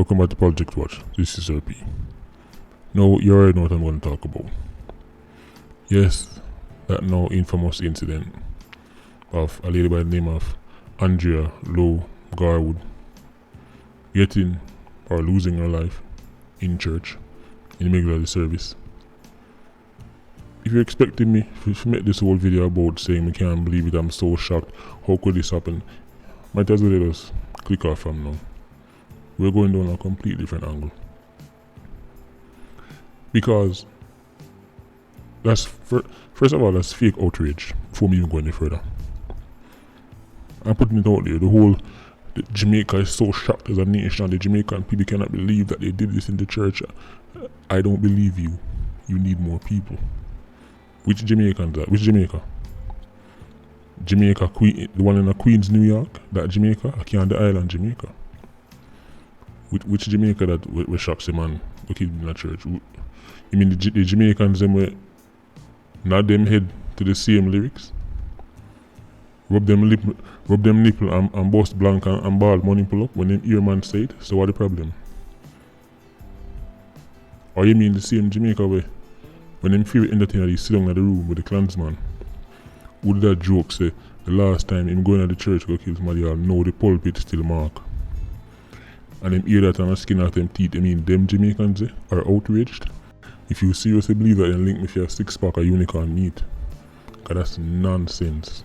welcome back to Project Watch. This is RP. Now, you already know what I'm going to talk about. Yes, that now infamous incident of a lady by the name of Andrea Lowe Garwood getting or losing her life in church in the middle of the service. If you're expecting me to make this whole video about saying I can't believe it, I'm so shocked, how could this happen, might as well just click off from now. We're going down a completely different angle. Because that's first of all, that's fake outrage before me even going any further. I'm putting it out there. Jamaica is so shocked as a nation. The Jamaican people cannot believe that they did this in the church. I don't believe you. You need more people. Which Jamaicans are? Which Jamaica? Jamaica, Queen, the one in Queens, New York? That Jamaica? I can't the island Jamaica. Which Jamaica that we shocks a man we killed in the church? You mean the Jamaicans them were nod them head to the same lyrics? Rub them nipple and bust blank and ball money pull up when them ear man say it? So what the problem? Or you mean the same Jamaica way when them favorite entertainer they sit down in the room with the clansman? Would that joke say the last time him going to the church go kill somebody or no the pulpit still mark? And them hear that and a skin out them teeth. I mean them Jamaicans are outraged. If you seriously believe that, then link me for a 6-pack of unicorn meat. Cause that's nonsense.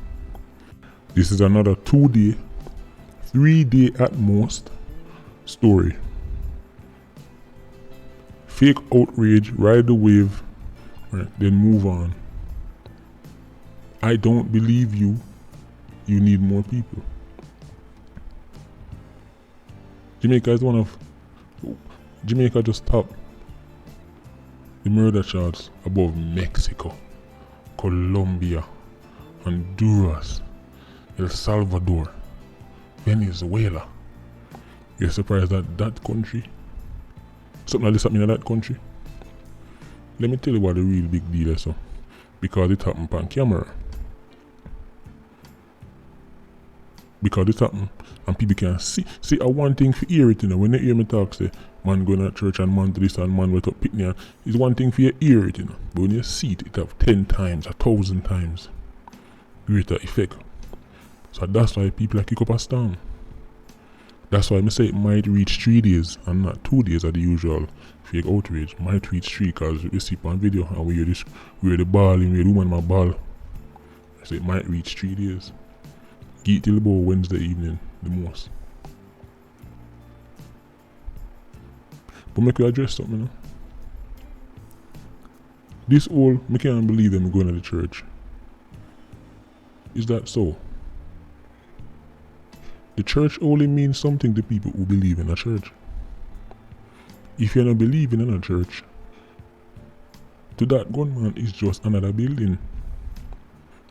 This is another 2-day, 3-day at most story. Fake outrage, ride the wave, right, then move on. I don't believe you. You need more people. Jamaica is Jamaica just topped the murder charts above Mexico, Colombia, Honduras, El Salvador, Venezuela. You're surprised at that country? Something like this happening in that country? Let me tell you what the real big deal is. So. Because it happened on camera. Because it happened and people can see. See, I one thing for hear it, you know. When they hear me talk, say, man going to church and man to this and man went up picnic, it's one thing for you hear it, you know. But when you see it, it have 10 times, 1,000 times greater effect. So that's why people kick up a storm. That's why I say it might reach 3 days and not 2 days of the usual fake outrage. Might reach 3 because we see on video and we hear the ball and we hear the woman my ball. So it might reach 3 days. Get till about Wednesday evening the most. But make we address something, you know? This whole, I can't believe them going to the church. Is that so? The church only means something to people who believe in a church. If you're not believing in a church, to that gunman is just another building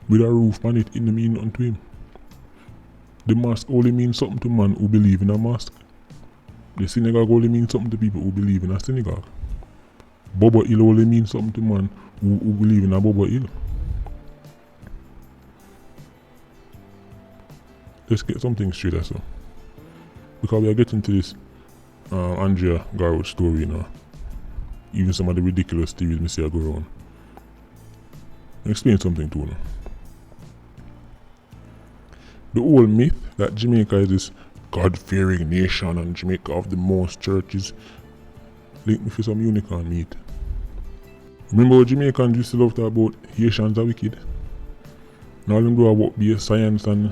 with a roof on it. It don't mean nothing to him. The mosque only means something to man who believe in a mosque. The synagogue only means something to people who believe in a synagogue. Bobo Hill only means something to man who believe in a Bobo Hill. Let's get something straight as well. Because we are getting to this Andrea Garwood story, you know. Even some of the ridiculous theories we see go around. Explain something to you. The whole myth that Jamaica is this God-fearing nation and Jamaica have the most churches, link me for some unicorn meat. Remember how Jamaicans used to love to talk about Haitians are wicked? Now them do about be science and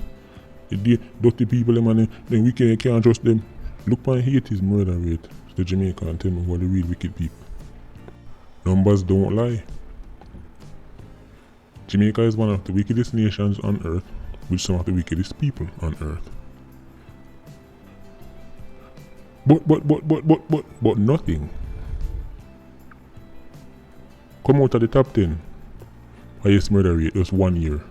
the dirty people them and them wicked, you can't trust them. Look on Haiti's murder rate to the Jamaica and tell me who are the real wicked people. Numbers don't lie. Jamaica is one of the wickedest nations on earth with some of the wickedest people on earth. But nothing come out of the top 10 highest murder rate just 1 year.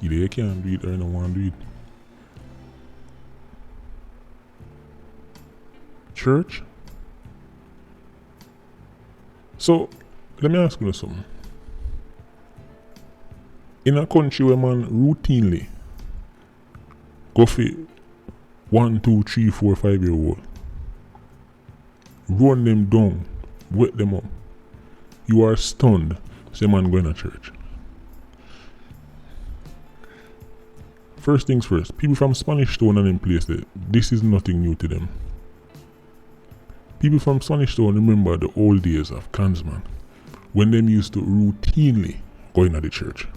Either you can't do it or you don't want to do it. Church? So, let me ask you something. In a country where man routinely go for 1, 2, 3, 4, 5-year-old. Run them down, wet them up. You are stunned. Say man going to church. First things first, people from Spanish Town and them place there, this is nothing new to them. People from Spanish Town remember the old days of Klansman, when them used to routinely go into the church.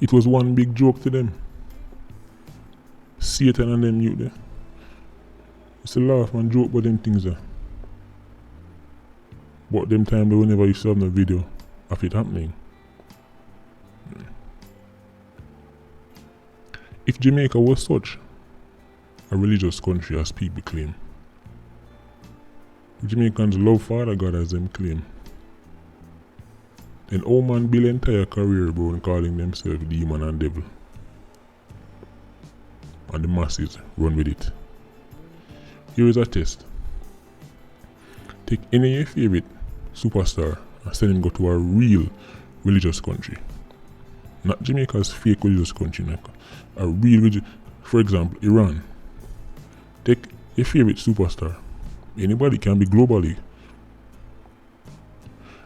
It was one big joke to them. Satan and them youth there. It's a laugh and joke about them things there. But them time they will never used to have no video of it happening. If Jamaica was such a religious country as people claim, Jamaicans love Father God as them claim, then old man build entire career bro in calling themselves demon and devil. And the masses run with it. Here is a test. Take any of your favorite superstar and send him go to a real religious country. Not Jamaica's fake religious country, like a real religious. For example, Iran. Take your favorite superstar. Anybody can be globally.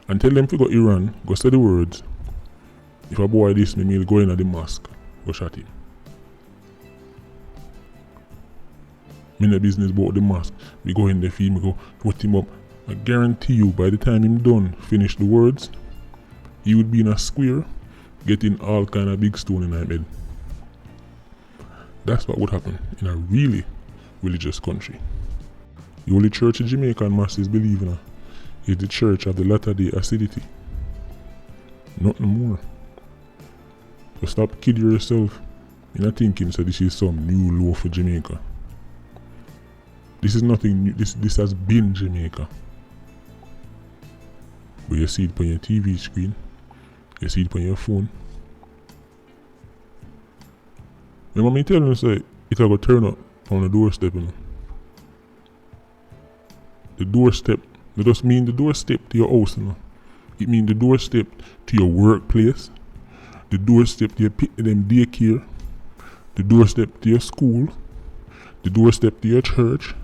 And tell them to go Iran, go say the words. If a boy this me, he'll go in at the mosque, go shot him. Me no business about the mosque. We go in the field, we go put him up. I guarantee you, by the time him done, finish the words, he would be in a square, getting all kind of big stone in his head. That's what would happen in a really religious country. The only church in Jamaica and masses believe in is the church of the Latter-day Acidity. Nothing more. So stop kidding yourself in thinking so this is some new law for Jamaica. This is nothing new. This has been Jamaica. But you see it on your TV screen. You see it on your phone. Remember me telling you say it'll go turn up on the doorstep, you know. The doorstep, it just mean the doorstep to your house, you know. It mean the doorstep to your workplace, the doorstep to your them daycare, the doorstep to your school, the doorstep to your church,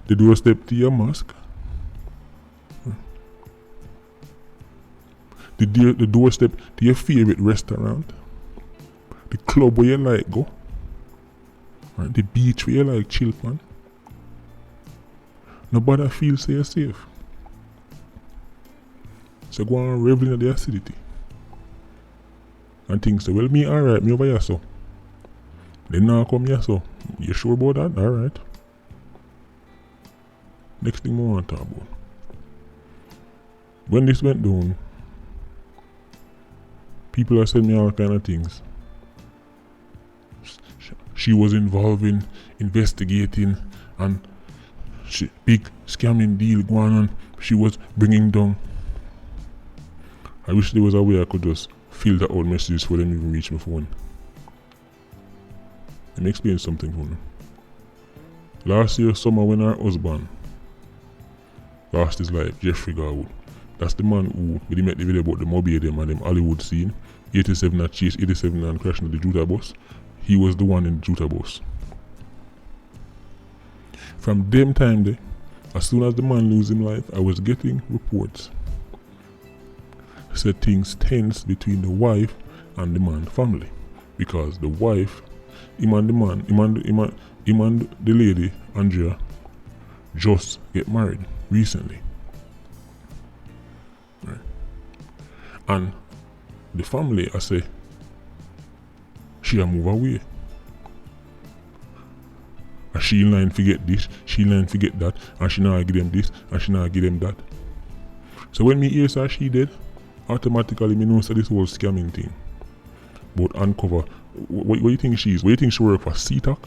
the doorstep to your mosque, the doorstep to your favorite restaurant, the club where you like go, right? The beach where you like chill on. Nobody feels so you're safe. So go and revel in the acidity. And think so, well me alright, me over here so. Then now come here so. You sure about that? Alright. Next thing I want to talk about. When this went down, people are saying me all kind of things. She was involved in investigating and big scamming deal going on. She was bringing down. I wish there was a way I could just filter out messages for them even reach my phone. Let me explain something for you. Last year summer when her husband lost his life, Jeffrey Garwood. That's the man who we met the video about the Moby them and them Hollywood scene. 87 at chase 87 and crashing the Juta bus. He was the one in the Juta bus. From them time there, as soon as the man lose his life, I was getting reports. Said things tense between the wife and the man family. Because the wife, him and the lady, Andrea, just get married recently. Right. And the family, I say, she a move away. And she line forget this, she line forget that, and she now give them this, and she now give them that. So when me hear say she dead, automatically me know say this whole scamming thing. But uncover, what you think she is? What you think she work for CTAC?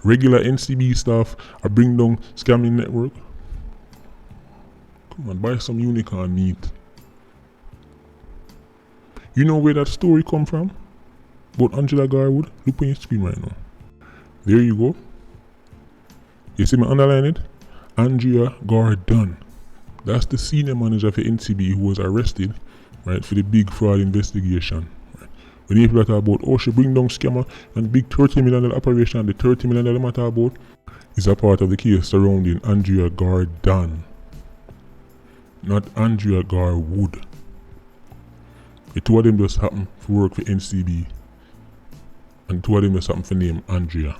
Regular NCB staff are bring down scamming network? Come on, buy some unicorn meat. You know where that story come from? About Angela Garwood? Look on your screen right now. There you go. You see me underline it? Andrea Gordon. That's the senior manager for NCB who was arrested, right, for the big fraud investigation. Right. When people talk about, oh, she bring down scammer and big $30 million operation, the $30 million matter about is a part of the case surrounding Andrea Gardon, not Andrea Garwood. The two of them just happen to work for NCB, and two of them just happen to name Andrea.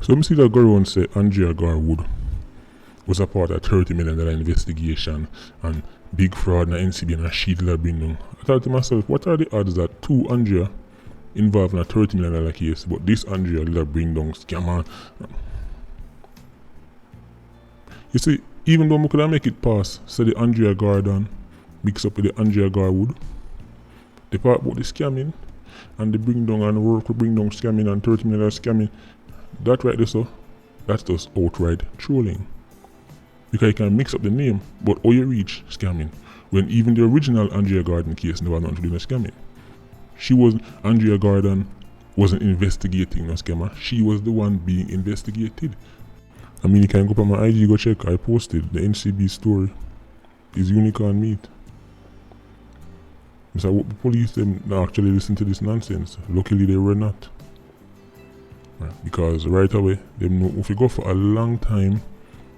So let me see that Garwood say Andrea Garwood was a part of $30 million investigation and big fraud in the NCB and a sheet that bring down. I thought to myself, what are the odds that two Andrea involved in a $30 million case, but this Andrea will bring down scammer? You see, even though I could make it pass, so the Andrea Gardon mix up with the Andrea Garwood, the part about the scamming and the bring down and work with bring down scamming and $30 million scamming, that right there, so that's just outright trolling. Because you can mix up the name, but how you reach scamming when even the original Andrea Gardon case never nothing to do with scamming. Andrea Gardon wasn't investigating no scammer, she was the one being investigated. I mean, you can go up on my IG, go check, I posted the NCB story. Is unicorn meat. So what the police them actually listen to this nonsense. Luckily they were not. Right. Because right away, them know if you go for a long time,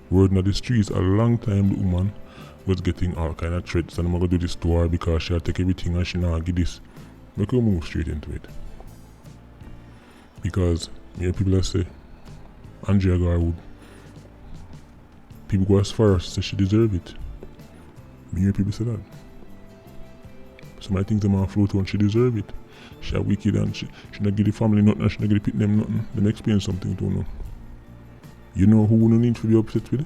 word on the streets, a long time the woman was getting all kind of threats and I'm gonna do this to her because she'll take everything and she not give this. Make her move straight into it. Because people that say Andrea Garwood, people go as far as say she deserve it. Me hear people say that. Some things them on float on she deserve it. She a wicked and she not give the family nothing and she not give the pit them nothing. Them experience something to know. You know who no need to be upset with?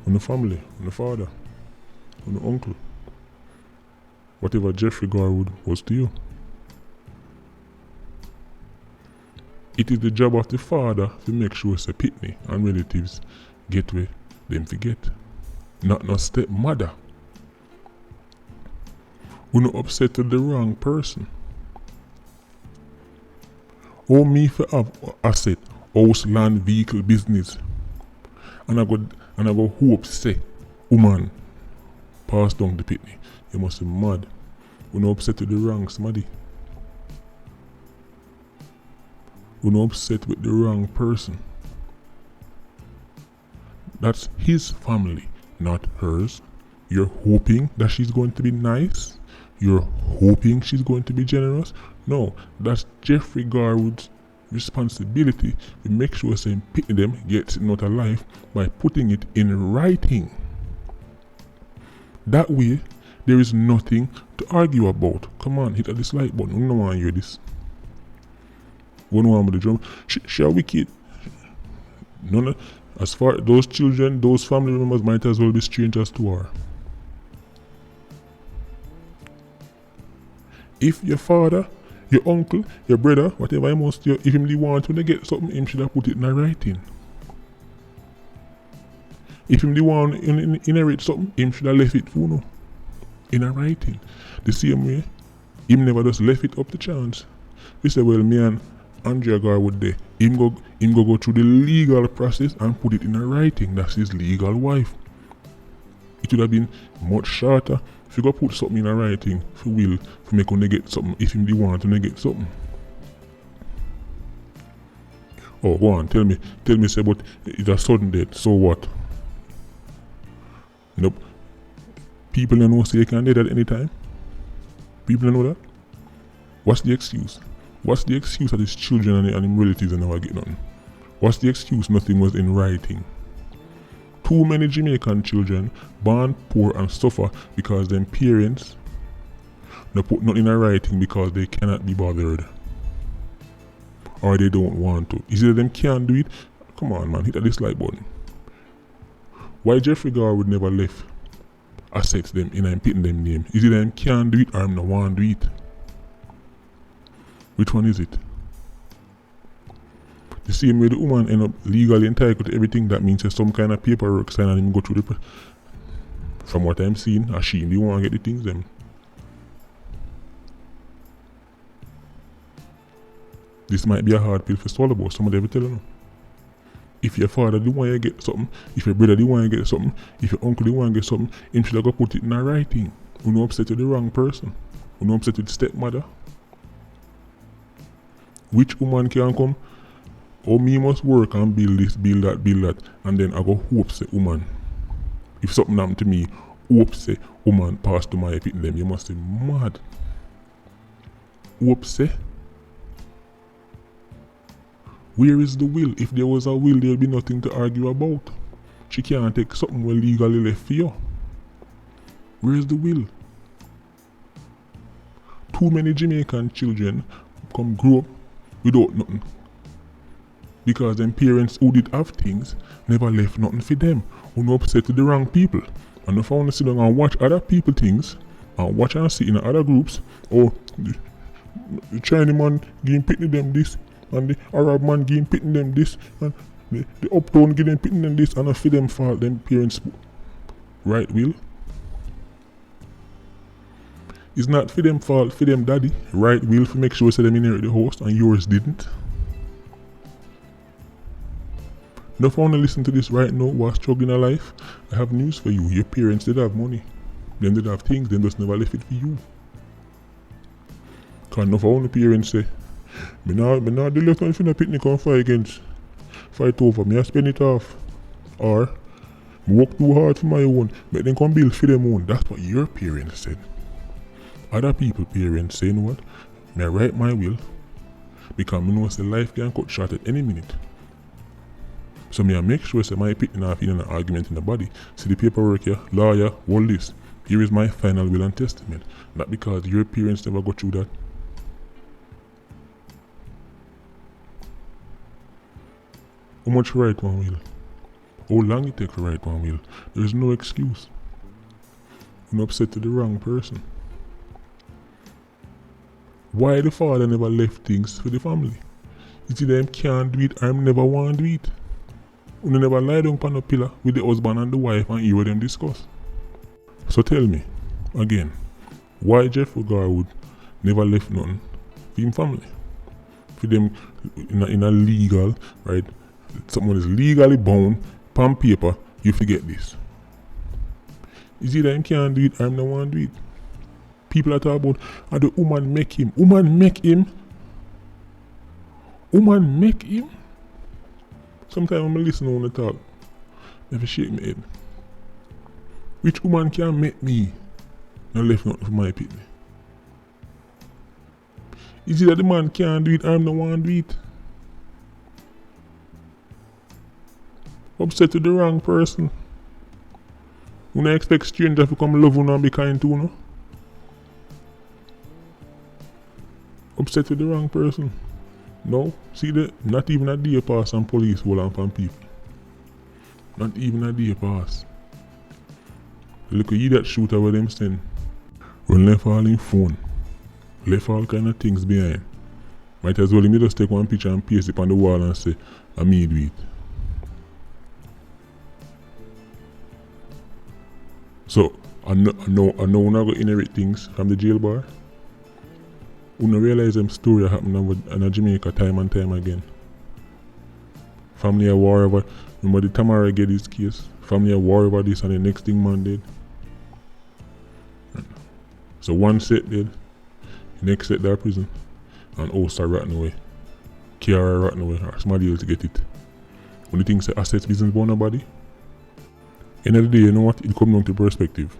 On the family, on the father, on the uncle. Whatever Jeffrey Garwood was to you. It is the job of the father to make sure say pitney and relatives get where them to get. Not no stepmother. Who no upset to the wrong person. Oh, me for have asset, house, land, vehicle, business. And I go hope say, woman, pass down the pitney. You must be mad. Who no upset to the wrong somebody. Who no upset with the wrong person. That's his family, not hers. You're hoping that she's going to be nice. You're hoping she's going to be generous. No, that's Jeffrey Garwood's responsibility to make sure saying picking them gets it not alive by putting it in writing. That way, there is nothing to argue about. Come on, hit a dislike button. We don't want to hear this. We don't want with the drum. She a wicked. No. As far as those children, those family members might as well be strangers to her. If your father, your uncle, your brother, whatever he must do, if him the want when they get something, him should have put it in a writing. If him the want inherit something, him should have left it for no. In a writing. The same way, him never just left it up to chance. We say, well, me and Andrea Garwood there, him go through the legal process and put it in a writing. That's his legal wife. It would have been much shorter if you go put something in a writing for will to make when they get something, if him the want when they get something. Oh, go on, tell me, say, but it's a sudden death, so what? Nope. People don't know say you can dead at any time. People don't know that. What's the excuse? What's the excuse that his children and his relatives never get nothing? What's the excuse nothing was in writing? Too many Jamaican children born poor and suffer because their parents no put nothing in writing because they cannot be bothered. Or they don't want to. Is it that them can't do it? Come on man, hit that dislike button. Why Jeffrey Garwood never left assets them in and pitting them name? Is it that them can't do it or them no want to do it? Which one is it? The same way the woman end up legally entitled to everything, that means there's some kind of paperwork sign and him go through the from what I'm seeing, as she want to get the things them. This might be a hard pill for swallow, but somebody ever tell you. If your father do want to get something, if your brother do want to get something, if your uncle do want to get something, him should go put it in a writing. You know upset to the wrong person. You know upset with stepmother? Which woman can come? Oh, me must work and build this, build that, and then I go hope say woman. If something happen to me, hope say woman pass to my pit them. You must be mad. Hope say. Where is the will? If there was a will, there'd be nothing to argue about. She can't take something well legally left for you. Where is the will? Too many Jamaican children come grow up without nothing. Because them parents who did have things never left nothing for them. Who no upset to the wrong people. And if I want to sit down and watch other people things, and watch and see in other groups, or the Chinese man giving pitting them this, and the Arab man giving pitting them this, and the uptown giving pitting them this, and I feel them fault them parents right will. It's not for them fault, for them daddy, right will, for make sure so them inherit the host and yours didn't. Now if I want to listen to this right now while struggling in life, I have news for you. Your parents did have money. Them did have things, them just never left it for you. Cause enough of the parents say, me not the left hand finna picnic and fight over, me I spend it off. Or, me work too hard for my own, make them come build for them own. That's what your parents said. Other people parents say, you know what, me I write my will, because me know say life can cut short at any minute. So me I make sure say my picnic not in an argument in the body. See the paperwork here, lawyer, all this. Here is my final will and testament. Not because your parents never go through that. How much write one will? How long it take to write one will? There is no excuse. You're upset to the wrong person. Why the father never left things for the family? You see them can't do it, I never want to do it. You never lie down on a pillar with the husband and the wife and hear what them discuss. So tell me, again, why Jeffrey Garwood never left nothing for him family? For them in a legal, right? Someone is legally bound, pen paper, you forget this. You see that him can't do it, I'm the one to do it. People are talking about, and the woman make him. Woman make him? Woman make him? Sometimes when I listen when they talk, I have to shake my head. Which woman can make me not left nothing for my people? Is it that the man can't do it, I'm the one to do it? Upset to the wrong person. You don't expect strangers to come love you and be kind to you, no? Upset to the wrong person. No, see that not even a day pass and police hold on from people. Not even a day pass. Look at you that shooter where them send. Run left all in phone. Left all kind of things behind. Might as well me just take one picture and paste it on the wall and say, I me do it. So I know we're not going to inherit things from the jail bar. We don't realize them story happening in Jamaica time and time again. Family are war over, remember the Tamara get this case, family are war over this and the next thing man did. So one set dead, the next set there prison, and all start rotting away. Kiara rotting away, or somebody else to get it. When the thing say assets business born nobody, end of the day, you know what, it comes down to perspective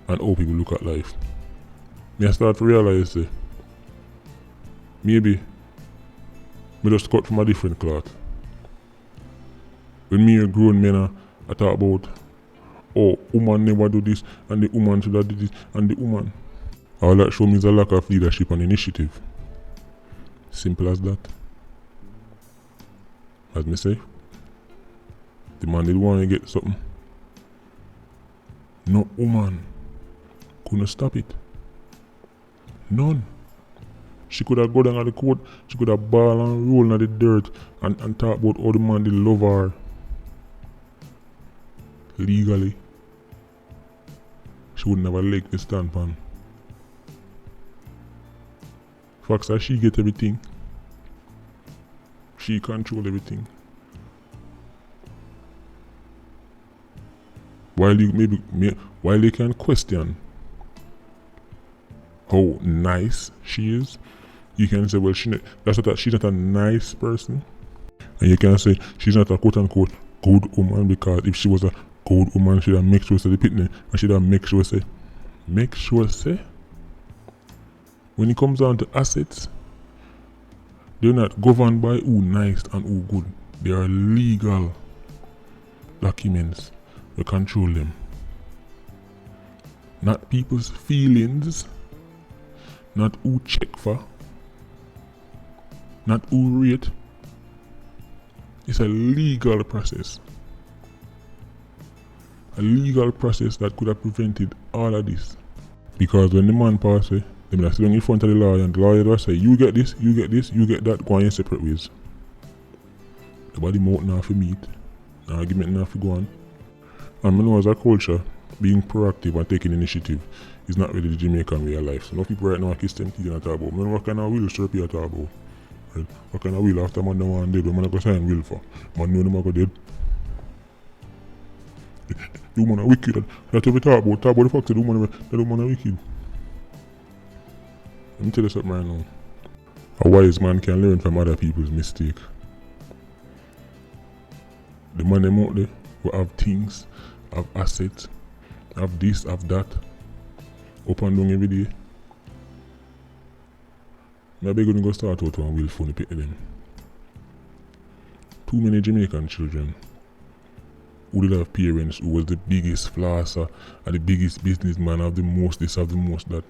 and how people look at life. I start to realize maybe me just cut from a different cloth. When me a grown men I talk about, oh, woman never do this, and the woman should have did this, and the woman. All that show me is a lack of leadership and initiative. Simple as that. As me say, the man did want to get something. No woman couldn't stop it. None. She could have gone down at the court, she could have ball and roll in the dirt and talk about how the man did love her. Legally. She would never leg the stand pan. Facts that she get everything. She control everything. While you can question how nice she is, you can say, well, she's not a nice person. And you can say she's not a quote-unquote good woman, because if she was a good woman, she'd have make sure say the pitney, and she'd have make sure say, when it comes down to assets, they're not governed by who nice and who good. They are legal documents that control them. Not people's feelings, not who check for, not who rate. It's a legal process. A legal process that could have prevented all of this. Because when the man passes away, they will sit down in front of the lawyer, and the lawyer will say, you get this, you get this, you get that, go on your separate ways. Nobody mouth now for meat, no argument now for go on. And I know as a culture, being proactive and taking initiative is not really the Jamaican way of life. So no people right now are kissing teeth and talk about, man, what kind of will strap you talk about? Right? What kind of will after man don't want dead, when man go sign will for? Man know them go dead. You man are wicked. That's what we talk about the fact that you man are wicked. Let me tell you something right now. A wise man can learn from other people's mistake. The man them out there who have things, have assets, have this, have that, up and down every day. I beg you to go start out and will phone pick them. Too many Jamaican children who did have parents who was the biggest flosser and the biggest businessman, have the most this, have the most that,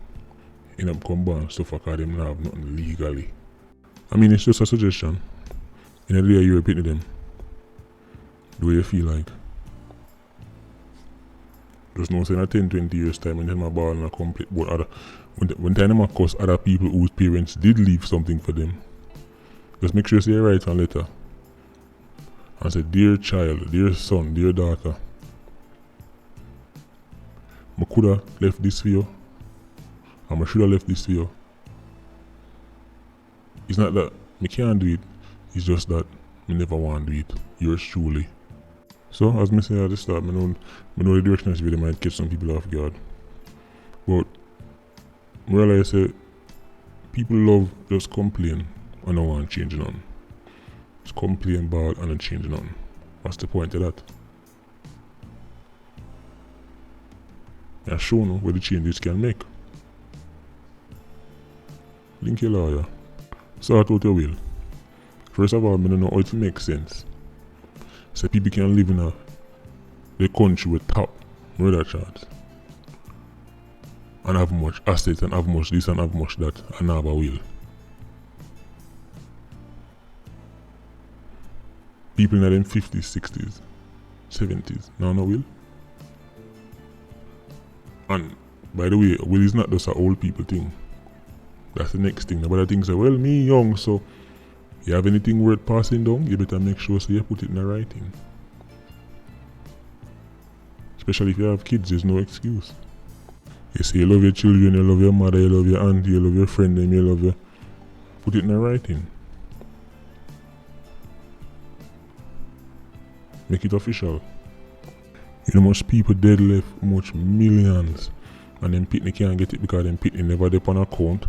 end up come back and stuff because them not have nothing legally. I mean, it's just a suggestion. In a day you repeat them, do what you feel like. Just know saying 10-20 years time and then my ball and a complete but other when time I curse other people whose parents did leave something for them. Just make sure you write a letter and say, dear child, dear son, dear daughter, I could have left this for you, and I should have left this for you. It's not that I can't do it, it's just that I never want to do it. Yours truly. So, as I said at the start, I know the direction of this video might catch some people off guard. But, I realize that people love just complain and don't want to change none. Just complain about and don't change none. What's the point of that? I show you what the changes can make. Link your lawyer. Sort out your will. First of all, I don't know how it makes sense. So people can live in the country with top murder charge and have much assets and have much this and have much that and have a will. People in them 50s, 60s, 70s now no will. And by the way, will is not just an old people thing. That's the next thing. Nobody thinks, well, me young, so you have anything worth passing down, you better make sure so you put it in the writing. Especially if you have kids, there's no excuse. You say you love your children, you love your mother, you love your auntie, you love your friend, and you love your... Put it in the writing. Make it official. You know much people dead left, much millions. And then Pitney can't get it because then Pitney never dep on account.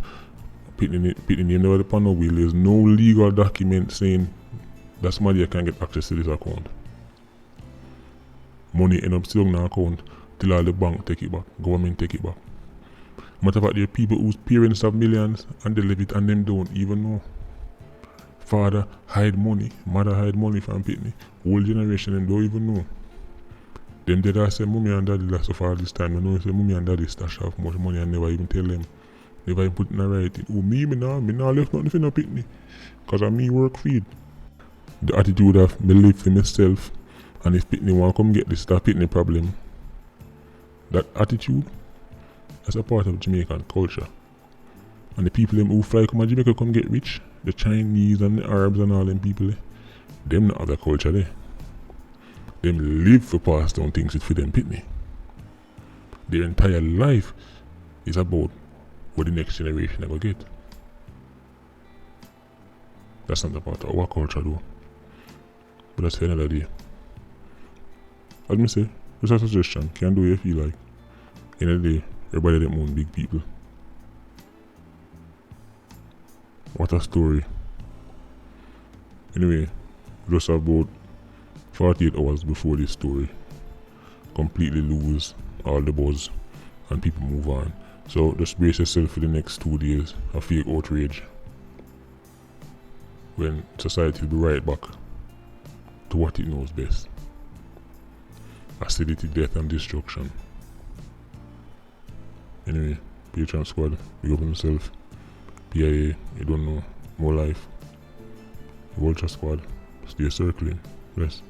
Pitney never dep on no will. There's no legal document saying that somebody can get access to this account. Money end up still in the account till all the bank take it back, government take it back. Matter of fact, there are people whose parents have millions and they live it and them don't even know. Father hide money, mother hide money from Pitney. Whole generation them don't even know. Them did I say mommy and daddy last of all this time. I know say mommy and daddy stash have much money and never even tell them. Never even put in a writing. Oh me now left nothing for no Pitney. Cause of me work feed. The attitude of me live for myself, and if Pitney want come get this, that Pitney problem. That attitude, that's a part of Jamaican culture. And the people them who fly come to Jamaica come get rich, the Chinese and the Arabs and all them people, them not have that culture there. Them live for pass down things with for them Pitney. Their entire life is about what the next generation ever get. That's not about our culture though. But that's for another day. As me say, just a suggestion, can do what you feel like. In a day, everybody them own big people. What a story. Anyway, just about 48 hours before this story completely lose all the buzz and people move on. So just brace yourself for the next 2 days of fake outrage, when society will be right back to what it knows best: acidity, death and destruction. Anyway, Patreon squad, big up himself. PIA, you don't know, more life. Vulture squad, stay circling. Bless.